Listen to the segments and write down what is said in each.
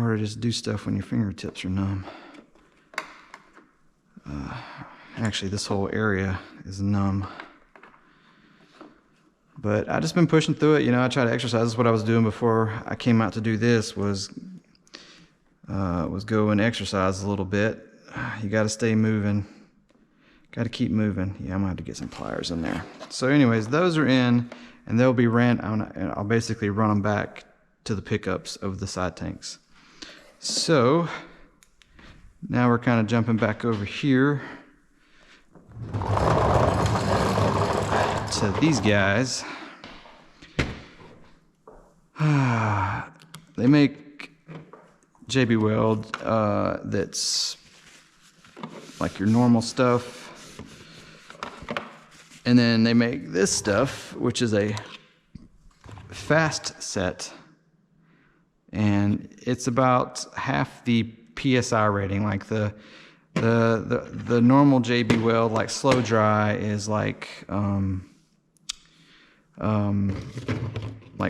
hard it is to do stuff when your fingertips are numb. Actually, this whole area is numb. But I just been pushing through it. You know, I try to exercise. This is what I was doing before I came out to do this, was go and exercise a little bit. You got to stay moving. Got to keep moving. Yeah, I'm gonna have to get some pliers in there. So anyways, those are in, and they'll be ran. I'll basically run them back to the pickups of the side tanks. So now we're kind of jumping back over here to these guys. They make JB Weld that's like your normal stuff, and then they make this stuff, which is a fast set, and it's about half the PSI rating. Like the normal JB Weld, like slow dry, is like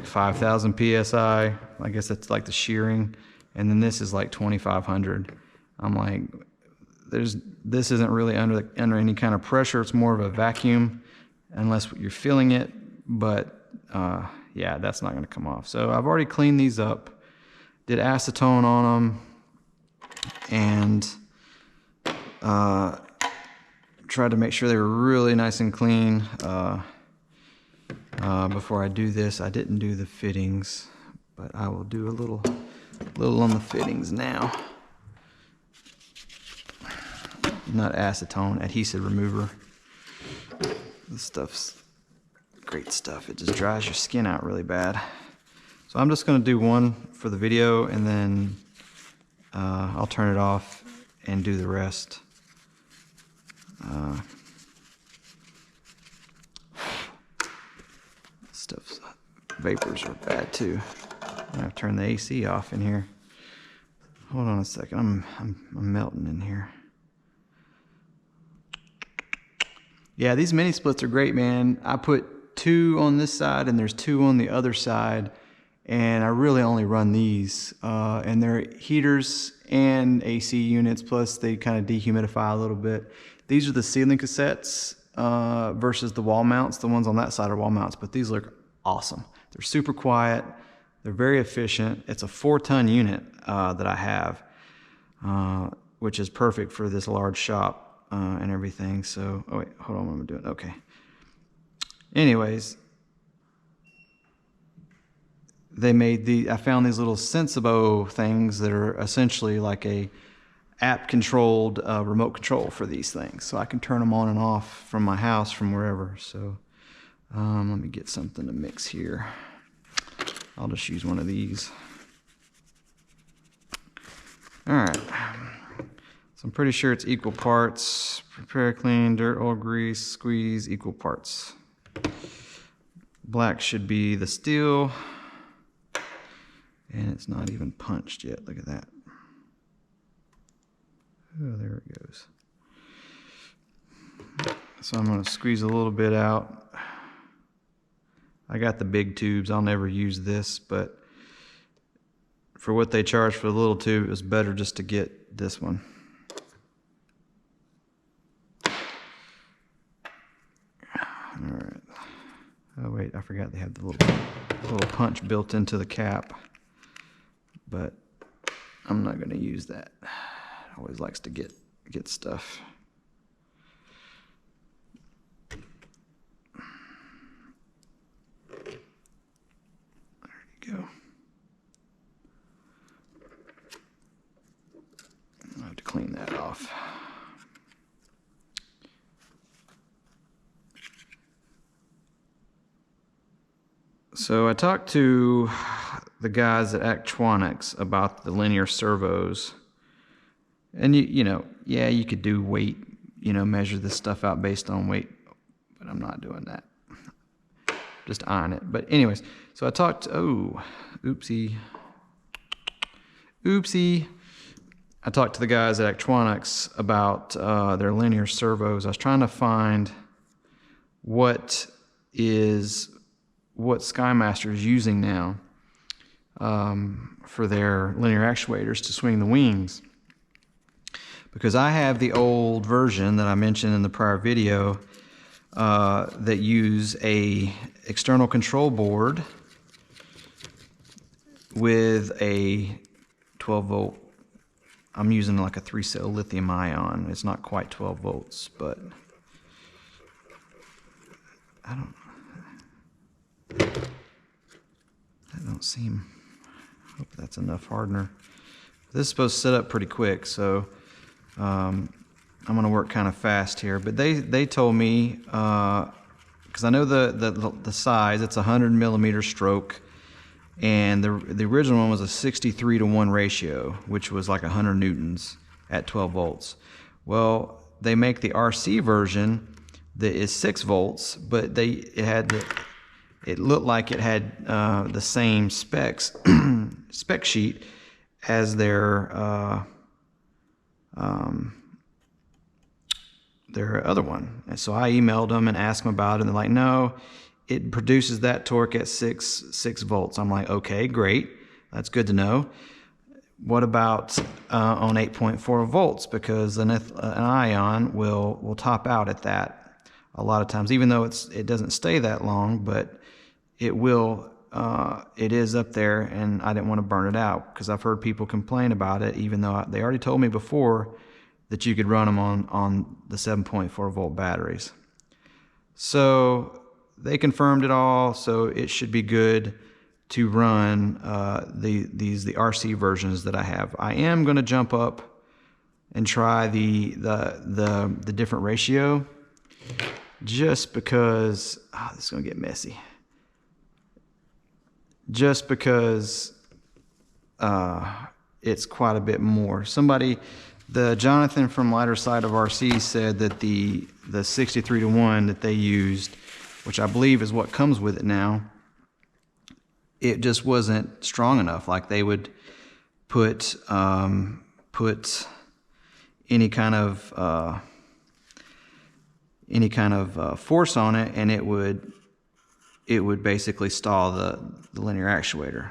5,000 PSI. I guess that's like the shearing, and then this is like 2,500. I'm like, this isn't really under any kind of pressure. It's more of a vacuum, unless you're feeling it. But yeah, that's not going to come off. So I've already cleaned these up, did acetone on them, and tried to make sure they were really nice and clean. Before I do this, I didn't do the fittings, but I will do a little on the fittings now. Not acetone, adhesive remover. This stuff's great stuff. It just dries your skin out really bad. So I'm just going to do one for the video, and then I'll turn it off and do the rest. Stuff's vapors are bad too. I've turned the AC off in here. Hold on a second. I'm melting in here. Yeah, these mini splits are great, man. I put 2 on this side and there's 2 on the other side, and I really only run these. And they're heaters and AC units, plus they kind of dehumidify a little bit. These are the ceiling cassettes versus the wall mounts. The ones on that side are wall mounts, but these look awesome. They're super quiet. They're very efficient. It's a 4-ton unit that I have, which is perfect for this large shop and everything. So, oh wait, hold on, what am I doing? Okay. Anyways, I found these little Sensibo things that are essentially like a app-controlled remote control for these things. So I can turn them on and off from my house, from wherever. So let me get something to mix here. I'll just use one of these. All right. So I'm pretty sure it's equal parts. Prepare, clean, dirt, oil, grease, squeeze, equal parts. Black should be the steel. And it's not even punched yet. Look at that. Oh, there it goes. So I'm going to squeeze a little bit out. I got the big tubes. I'll never use this, but for what they charge for the little tube, it was better just to get this one. All right. Oh wait, I forgot they have the little punch built into the cap, but I'm not going to use that. It always likes to get stuff. Go. I have to clean that off. So I talked to the guys at Actronics about the linear servos, and you know, yeah, you could do weight, you know, measure this stuff out based on weight, but I'm not doing that. Just iron it. But anyways, so I talked, oopsie. I talked to the guys at Actronics about their linear servos. I was trying to find what Skymaster is using now. for their linear actuators to swing the wings. Because I have the old version that I mentioned in the prior video that use a external control board with a 12 volt. I'm using like a 3-cell lithium ion. It's not quite 12 volts, but I don't seem, I hope that's enough hardener. This is supposed to set up pretty quick, so I'm going to work kind of fast here. But they told me, because I know the size, it's a 100 millimeter stroke, and the original one was a 63-to-1 ratio, which was like 100 newtons at 12 volts. Well, they make the RC version that is 6 volts, but it looked like it had the same specs spec sheet as their other one. And so I emailed them and asked them about it, and they're like, no, it produces that torque at 6 volts. I'm like, okay, great, that's good to know. What about on 8.4 volts? Because an ion will top out at that a lot of times, even though it doesn't stay that long, but it will. It is up there, and I didn't want to burn it out because I've heard people complain about it, even though they already told me before that you could run them on the 7.4 volt batteries. So they confirmed it all, so it should be good to run the RC versions that I have. I am going to jump up and try the different ratio, just because this is going to get messy. Just because it's quite a bit more. The Jonathan from Lighter Side of RC said that the 63-to-1 that they used, which I believe is what comes with it now, it just wasn't strong enough. Like they would put any kind of force on it, and it would basically stall the linear actuator.